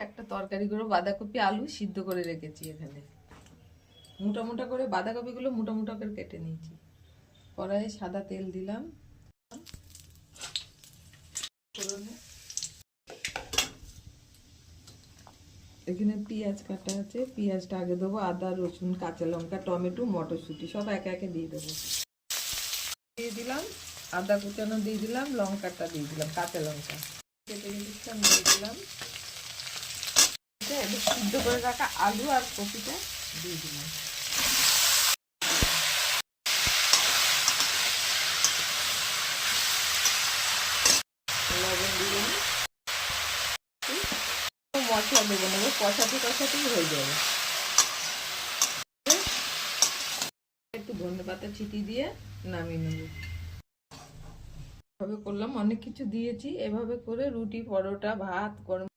একটা তরকারি করে বাঁধাকপি আলু সিদ্ধ করে রেখেছি। এখানে মোটা মোটা করে বাঁধাকপিগুলো মোটা মোটা করে কেটে নিয়েছি। কড়াইয়ে সাদা তেল দিলাম, এখানে পেঁয়াজ কাটা আছে, পেঁয়াজটা আগে দেবো, আদা রসুন কাঁচা লঙ্কা টমেটো মটরশুঁটি সব একে একে দিয়ে দেবো। দিয়ে দিলাম আদা কুচানো, দিয়ে দিলাম লঙ্কাটা, দিয়ে দিলাম কাঁচা লঙ্কা কেটে দিচ্ছিলাম, দিয়ে দিলাম সিদ্ধ করে রাখা আলু আর কপিটা দিয়ে দিলাম। লবণ দিলাম, মশলা দেবো না, কষাতে কষাতেই হয়ে যাবে। একটু ধনে পাতা ছিটি দিয়ে নামিয়ে নেব। এভাবে করলাম, অনেক কিছু দিয়েছি। এভাবে করে রুটি পরোটা ভাত গরম